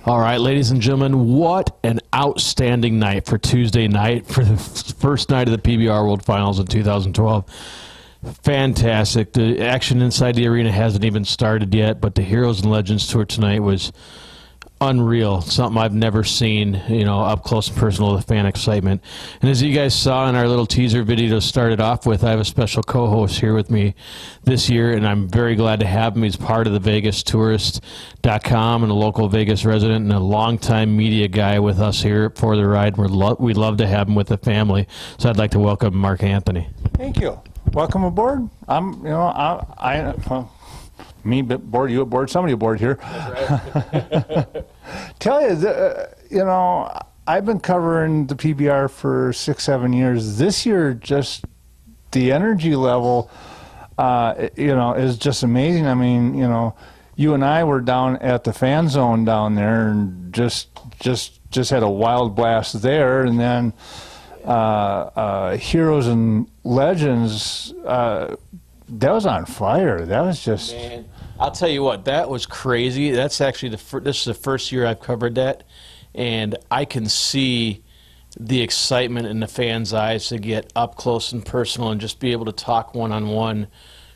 All right, ladies and gentlemen, what an outstanding night for Tuesday night for the first night of the PBR World Finals in 2012. Fantastic. The action inside the arena hasn't even started yet, but the Heroes and Legends Tour tonight was unreal. Something I've never seen, you know, up close and personal, the fan excitement. And as you guys saw in our little teaser video to start it off with, I have a special co-host here with me this year, and I'm very glad to have him. He's part of the VegasTourist.com and a local Vegas resident and a longtime media guy with us here for the ride. We'd love to have him with the family. So I'd like to welcome Mark Anthony. Thank you. Welcome aboard. Me aboard, you aboard, somebody aboard here. That's right. Tell you, I've been covering the PBR for 6-7 years. This year, just the energy level, is just amazing. I mean, you and I were down at the fan zone down there and just had a wild blast there, and then Heroes and Legends, that was on fire. That was just... Man, I'll tell you what, that was crazy. That's actually this is the first year I've covered that, and I can see the excitement in the fans' eyes to get up close and personal and just be able to talk one-on-one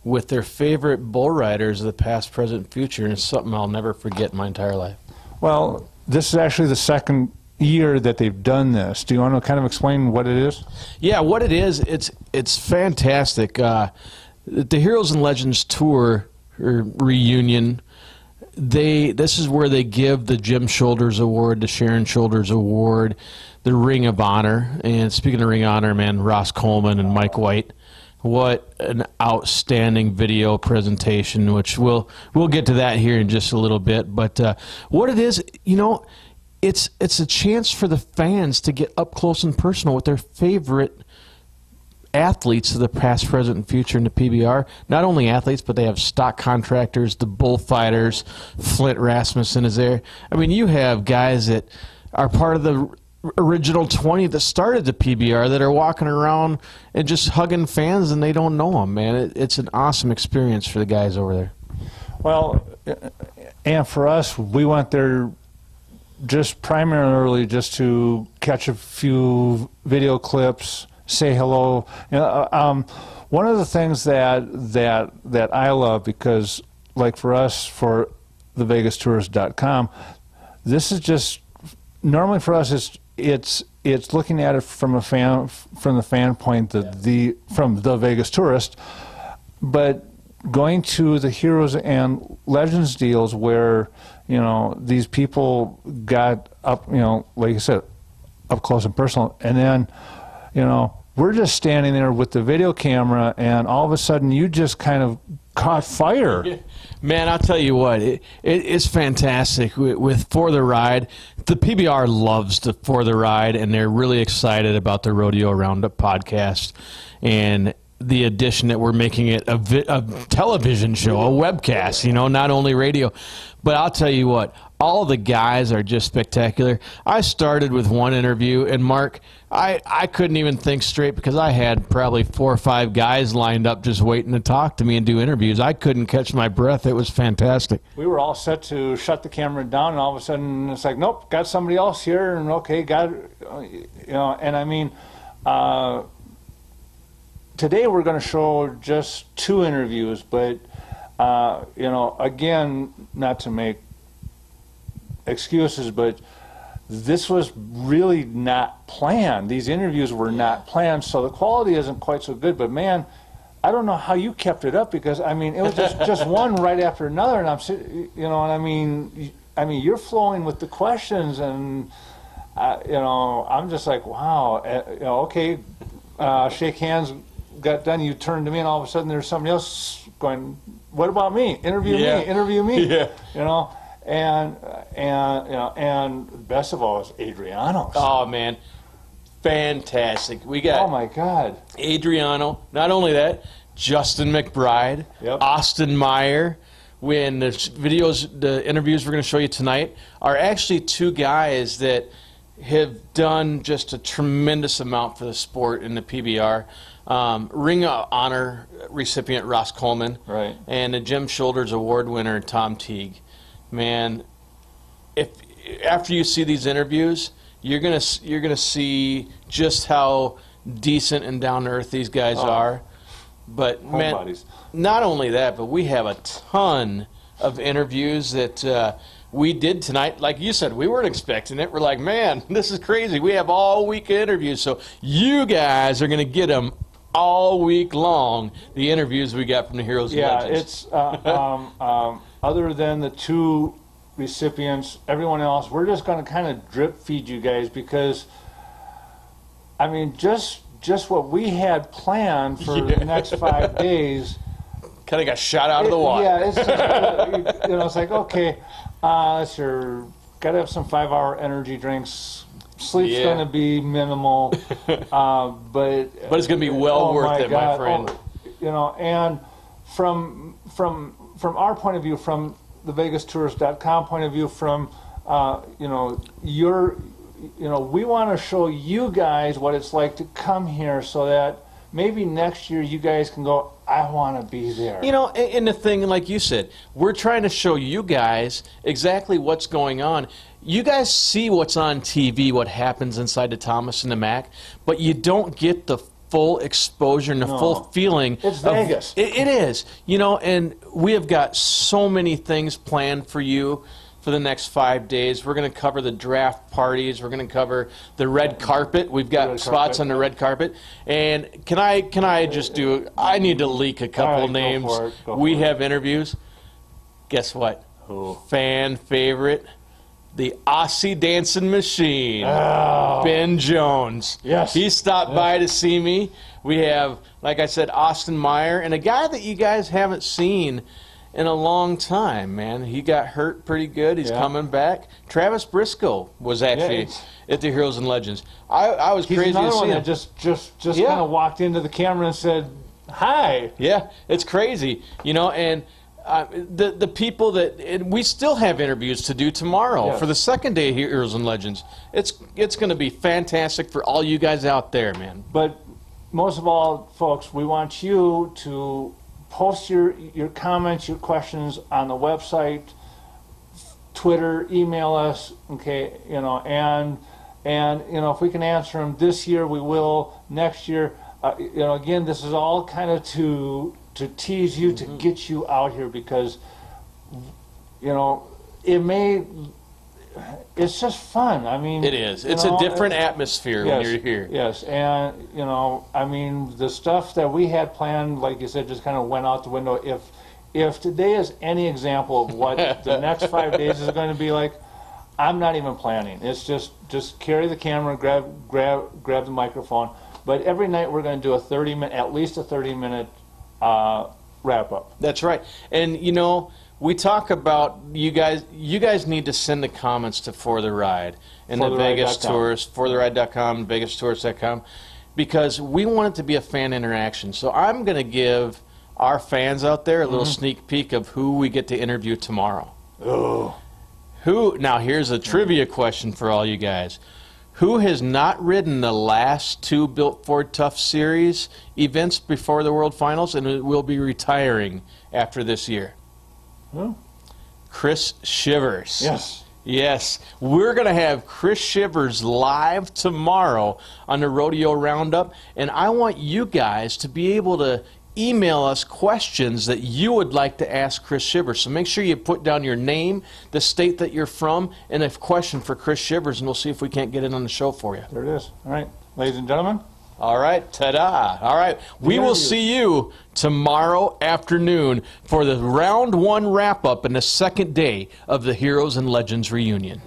with their favorite bull riders of the past, present, and future, and it's something I'll never forget in my entire life. Well, this is actually the second year that they've done this. Do you want to kind of explain what it is? Yeah, what it is, it's fantastic. The Heroes and Legends Tour or reunion, this is where they give the Jim Shoulders Award, the Sharon Shoulders Award, the Ring of Honor. And speaking of Ring of Honor, man, Ross Coleman and Mike White, what an outstanding video presentation, which we'll get to that here in just a little bit. But what it is, it's a chance for the fans to get up close and personal with their favorite athletes of the past, present, and future in the PBR. Not only athletes, but they have stock contractors, the bullfighters. Flint Rasmussen is there. I mean, you have guys that are part of the original 20 that started the PBR that are walking around and just hugging fans and they don't know them, man. It's an awesome experience for the guys over there. Well, and for us, we went there just primarily just to catch a few video clips, say hello. One of the things that I love, because like for us, for the VegasTourist.com, this is just normally for us it's looking at it from the fan point, from the Vegas Tourist, but going to the Heroes and Legends deals where these people got up, like I said, up close and personal, and then we're just standing there with the video camera, and all of a sudden you just kind of caught fire. Man, I'll tell you what, it's fantastic with For the Ride. The PBR loves the For the Ride, and they're really excited about the Rodeo Roundup podcast and the addition that we're making it a television show, a webcast, not only radio. But I'll tell you what, all the guys are just spectacular. I started with one interview, and Mark, I couldn't even think straight because I had probably 4 or 5 guys lined up just waiting to talk to me and do interviews. I couldn't catch my breath. It was fantastic. We were all set to shut the camera down, and all of a sudden it's like, nope, got somebody else here, and okay, and I mean, today we're going to show just 2 interviews, but again, not to make excuses, but this was really not planned. These interviews were not planned, so the quality isn't quite so good. But man, I don't know how you kept it up, because I mean, it was just one right after another, and I mean, you're flowing with the questions, and I'm just like, wow, okay, shake hands, got done. You turned to me, and all of a sudden there's somebody else going, what about me? Interview me, interview me. Yeah. And best of all is Adriano. Oh man, fantastic! We got, oh my God, Adriano. Not only that, Justin McBride, Austin Meyer. When the interviews we're going to show you tonight are actually 2 guys that have done just a tremendous amount for the sport in the PBR. Ring of Honor recipient Ross Coleman, right, and the Jim Shoulders Award winner Tom Teague. Man, after you see these interviews, you're gonna see just how decent and down to earth these guys are. But man, buddies. Not only that, but we have a ton of interviews that we did tonight. Like you said, we weren't expecting it. We're like, man, this is crazy. We have all week of interviews, so you guys are gonna get them all week long. The interviews we got from the Heroes and Legends. Yeah, it's other than the 2 recipients, everyone else, we're just going to kind of drip feed you guys because, I mean, just what we had planned for the next 5 days. Kind of got shot out of the water. Yeah, it's just, it's like, okay, got to have some 5-hour energy drinks. Sleep's going to be minimal, but it's going to be well worth it, my friend. And from our point of view, from the VegasTourist.com point of view, from we want to show you guys what it's like to come here, so that maybe next year you guys can go, I want to be there. And the thing, like you said, we're trying to show you guys exactly what's going on. You guys see what's on TV, what happens inside the Thomas and the Mack, but you don't get the full exposure and the full feeling. It's Vegas. It is. And we have got so many things planned for you for the next 5 days. We're going to cover the draft parties. We're going to cover the red carpet. We've got spots on the red carpet. And can I just do? I need to leak a couple names. We have interviews. Guess what? Who? Fan favorite, the Aussie dancing machine, Oh. Ben Jones. Yes. He stopped by to see me. We have, like I said, Austin Meyer, and a guy that you guys haven't seen in a long time, man. He got hurt pretty good. He's coming back. Travis Briscoe was actually at the Heroes and Legends. I was crazy to see him. That just kind of walked into the camera and said, hi. Yeah, it's crazy, and the people that we still have interviews to do tomorrow for the second day of Heroes and Legends. It's going to be fantastic for all you guys out there, man. But most of all, folks, we want you to post your comments, your questions on the website, Twitter, email us, okay, and if we can answer them this year, we will. Next year, again, this is all kind of to tease you, to get you out here, because it's just fun. I mean, it is. It's a different atmosphere when you're here. Yes, and I mean, the stuff that we had planned, like you said, just kind of went out the window. If today is any example of what the next 5 days is going to be like, I'm not even planning. It's just carry the camera, grab the microphone. But every night we're going to do at least a 30-minute wrap up. That's right. And we talk about you guys need to send the comments to For the Ride and the Vegas Tourist, fortheride.com, vegastourist.com, because we want it to be a fan interaction. So I'm going to give our fans out there a little sneak peek of who we get to interview tomorrow. Oh. Now here's a trivia question for all you guys. Who has not ridden the last 2 Built Ford Tough Series events before the World Finals and will be retiring after this year? Who? Chris Shivers. Yes. Yes. We're going to have Chris Shivers live tomorrow on the Rodeo Roundup, and I want you guys to be able to email us questions that you would like to ask Chris Shivers. So make sure you put down your name, the state that you're from, and a question for Chris Shivers, and we'll see if we can't get it on the show for you. There it is. All right, ladies and gentlemen. All right, ta-da. All right, we will see you tomorrow afternoon for the round 1 wrap-up and the second day of the Heroes and Legends reunion.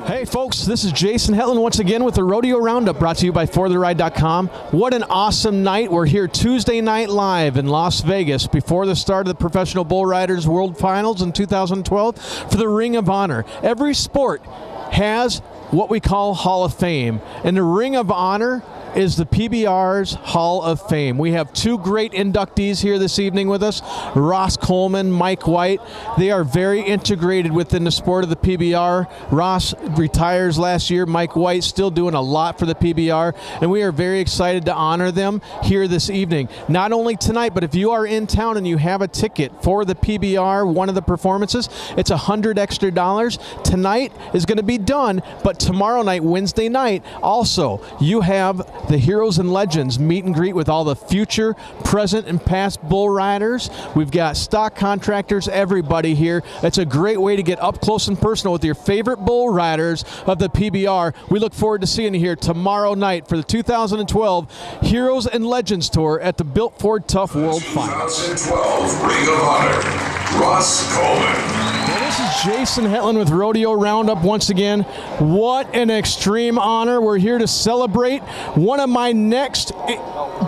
Hey folks, this is Jason Hetland once again with the Rodeo Roundup, brought to you by fortheride.com. What an awesome night. We're here Tuesday night live in Las Vegas before the start of the Professional Bull Riders World Finals in 2012 for the Ring of Honor. Every sport has what we call Hall of Fame, and the Ring of Honor is the PBR's Hall of Fame. We have two great inductees here this evening with us, Ross Coleman, Mike White. They are very integrated within the sport of the PBR. Ross retires last year. Mike White still doing a lot for the PBR, and we are very excited to honor them here this evening. Not only tonight, but if you are in town and you have a ticket for the PBR, one of the performances, it's $100 extra. Tonight is going to be done, but tomorrow night, Wednesday night, also, you have the Heroes and Legends meet and greet with all the future, present, and past bull riders. We've got stock contractors, everybody here. It's a great way to get up close and personal with your favorite bull riders of the PBR. We look forward to seeing you here tomorrow night for the 2012 Heroes and Legends Tour at the Built Ford Tough World Finals. 2012 Ring of Honor, Ross Coleman. This is Jason Hetland with Rodeo Roundup once again. What an extreme honor. We're here to celebrate one of my next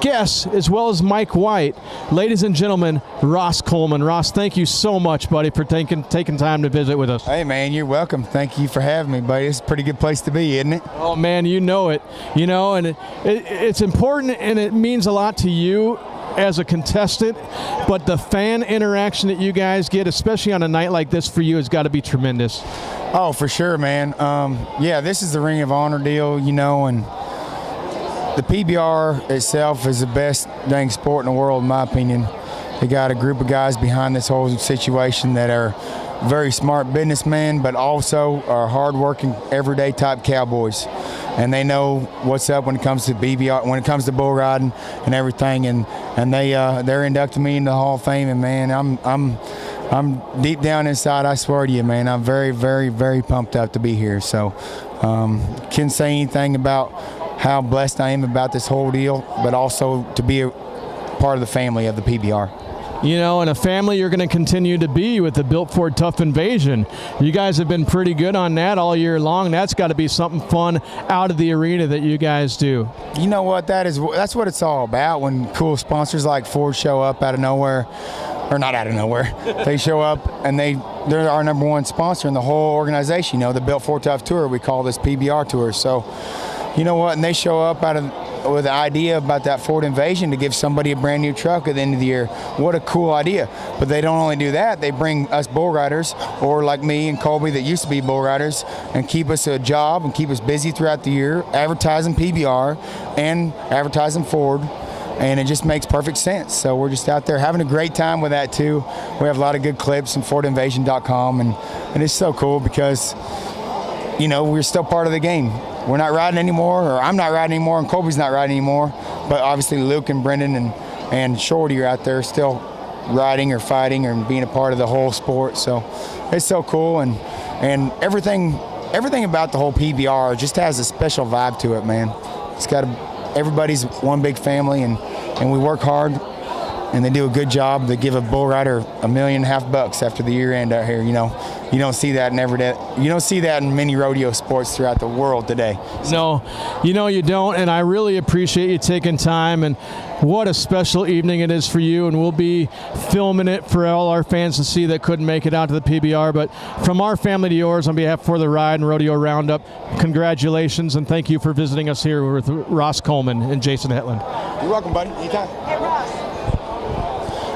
guests, as well as Mike White. Ladies and gentlemen, Ross Coleman. Ross, thank you so much, buddy, for taking time to visit with us. Hey, man, you're welcome. Thank you for having me, buddy. It's a pretty good place to be, isn't it? Oh, man, you know it. You know, and it's important, and it means a lot to you as a contestant, but the fan interaction that you guys get, especially on a night like this for you, has got to be tremendous. Oh, for sure, man. Yeah, this is the Ring of Honor deal, you know, and the PBR itself is the best dang sport in the world, in my opinion. They got a group of guys behind this whole situation that are very smart businessmen, but also are hardworking, everyday type cowboys. And they know what's up when it comes to PBR, when it comes to bull riding and everything. And they're inducting me into the Hall of Fame. And man, I'm deep down inside, I swear to you, man, I'm very, very, very pumped up to be here. So can't say anything about how blessed I am about this whole deal, but also to be a part of the family of the PBR. You know, and a family you're going to continue to be with the Built Ford Tough Invasion. You guys have been pretty good on that all year long. That's got to be something fun out of the arena that you guys do. You know what? That's what it's all about when cool sponsors like Ford show up out of nowhere. Or not out of nowhere. They show up and they're our number one sponsor in the whole organization. You know, the Built Ford Tough Tour, we call this PBR Tour. So, you know what? And they show up with the idea about that Ford Invasion to give somebody a brand new truck at the end of the year. What a cool idea. But they don't only do that, they bring us bull riders, or like me and Colby that used to be bull riders, and keep us a job and keep us busy throughout the year, advertising PBR and advertising Ford. And it just makes perfect sense. So we're just out there having a great time with that too. We have a lot of good clips on FordInvasion.com, and it's so cool because, you know, we're still part of the game. We're not riding anymore, or I'm not riding anymore, and Colby's not riding anymore. But obviously Luke and Brendan and Shorty are out there still riding or fighting or being a part of the whole sport. So it's so cool, and everything about the whole PBR just has a special vibe to it, man. It's got everybody's one big family, and we work hard, and they do a good job. They give a bull rider $1.5 million after the year end out here. You know, you don't see that you don't see that in many rodeo sports throughout the world today. No, you know you don't, and I really appreciate you taking time, and what a special evening it is for you, and we'll be filming it for all our fans to see that couldn't make it out to the PBR. But from our family to yours, on behalf of For the Ride and Rodeo Roundup, congratulations, and thank you for visiting us here with Ross Coleman and Jason Hetland. You're welcome, buddy. Anytime. Hey, Ross.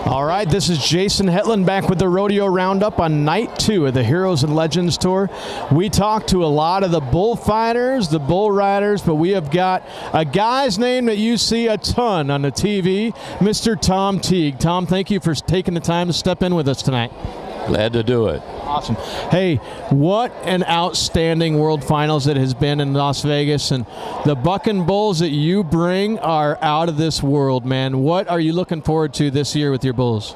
All right, this is Jason Hetland back with the Rodeo Roundup on night 2 of the Heroes and Legends Tour. We talked to a lot of the bullfighters, the bull riders, but we have got a guy's name that you see a ton on the TV, Mr. Tom Teague. Tom, thank you for taking the time to step in with us tonight. Glad to do it. Awesome. Hey, what an outstanding World Finals it has been in Las Vegas, and the bucking bulls that you bring are out of this world, man. What are you looking forward to this year with your bulls?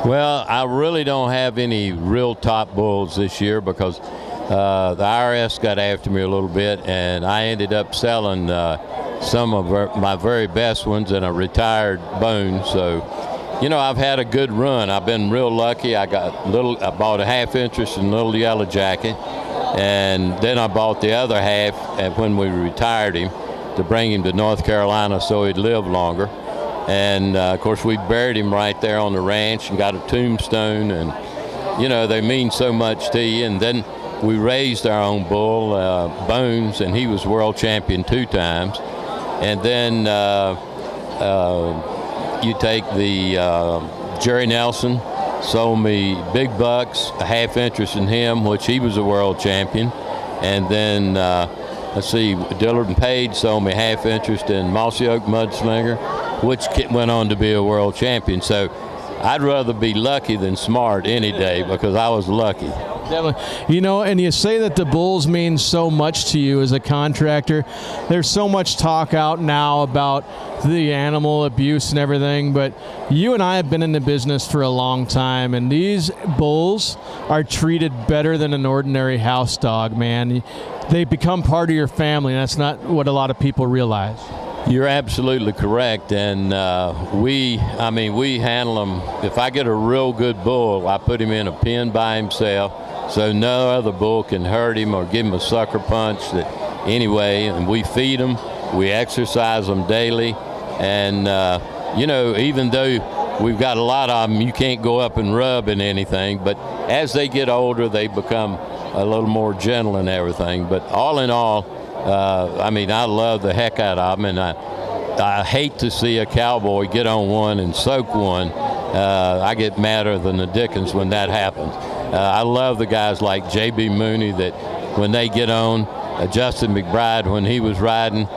Well, I really don't have any real top bulls this year because the IRS got after me a little bit, and I ended up selling some of my very best ones in a retired bone. So, you know, I've had a good run. I've been real lucky. I bought a half interest in Little Yellow Jacket, and then I bought the other half when we retired him to bring him to North Carolina so he'd live longer. And of course, we buried him right there on the ranch and got a tombstone, and you know, they mean so much to you. And then we raised our own bull, Bones, and he was world champion 2 times. And then you take the Jerry Nelson, sold me big bucks, a half interest in him, which he was a world champion. And then, let's see, Dillard and Page sold me half interest in Mossy Oak Mudslinger, which went on to be a world champion. So I'd rather be lucky than smart any day, because I was lucky. Definitely. You know, and you say that the bulls mean so much to you as a contractor. There's so much talk out now about the animal abuse and everything, but you and I have been in the business for a long time, and these bulls are treated better than an ordinary house dog, man. They become part of your family, and that's not what a lot of people realize. You're absolutely correct, and we handle them. If I get a real good bull, I put him in a pen by himself, so no other bull can hurt him or give him a sucker punch. Anyway, and we feed them, we exercise them daily, and you know, even though we've got a lot of them, you can't go up and rub and anything, but as they get older, they become a little more gentle and everything. But all in all, I mean, I love the heck out of them, and I hate to see a cowboy get on one and soak one. I get madder than the dickens when that happens. I love the guys like J.B. Mooney that when they get on, Justin McBride when he was riding,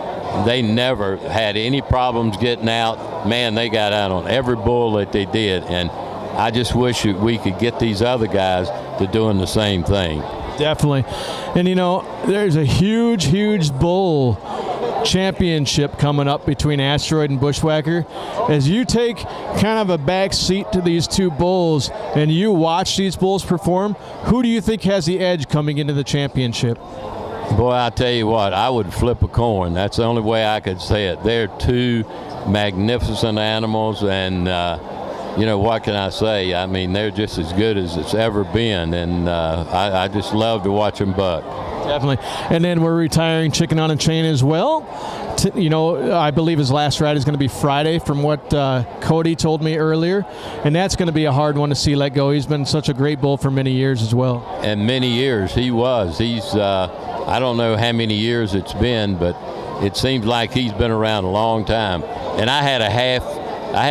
they never had any problems getting out. Man, they got out on every bull that they did, and I just wish that we could get these other guys to doing the same thing. Definitely. And, you know, there's a huge bull championship coming up between Asteroid and Bushwhacker. As you take kind of a back seat to these two bulls and you watch these bulls perform, who do you think has the edge coming into the championship? Boy, I tell you what, I would flip a coin. That's the only way I could say it. They're two magnificent animals, and you know, what can I say? I mean, they're just as good as it's ever been, and I just love to watch them buck. Definitely. And then we're retiring Chicken on a Chain as well. You know, I believe his last ride is going to be Friday, from what Cody told me earlier, and that's going to be a hard one to see let go. He's been such a great bull for many years as well. And many years he was. He's I don't know how many years it's been, but it seems like he's been around a long time. And I had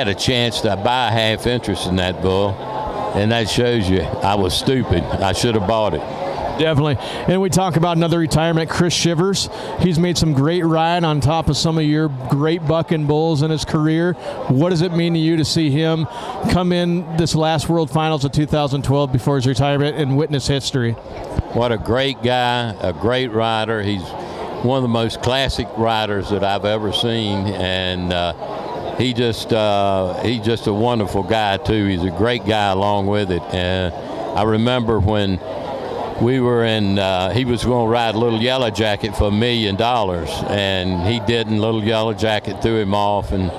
a chance to buy a half interest in that bull, and that shows you I was stupid. I should have bought it. Definitely. And we talk about another retirement, Chris Shivers. He's made some great ride on top of some of your great bucking bulls in his career. What does it mean to you to see him come in this last World Finals of 2012 before his retirement and witness history? What a great guy, a great rider. He's one of the most classic riders that I've ever seen, and he's just a wonderful guy too. He's a great guy along with it. And I remember when we were in, he was going to ride Little Yellow Jacket for $1 million, and he didn't. Little Yellow Jacket threw him off, and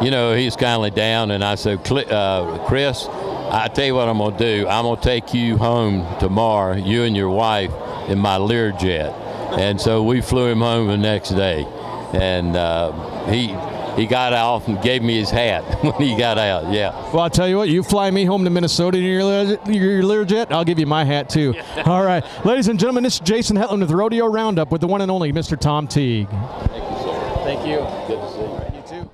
you know, he's kind of down. And I said, Chris, I tell you what I'm going to do. I'm going to take you home tomorrow, you and your wife, in my Learjet. And so we flew him home the next day, and he got off and gave me his hat when he got out. Yeah. Well, I'll tell you what, you fly me home to Minnesota in your Learjet, I'll give you my hat too. All right. Ladies and gentlemen, this is Jason Hetland with Rodeo Roundup with the one and only Mr. Tom Teague. Thank you, sir. Thank you. Good to see you. You too.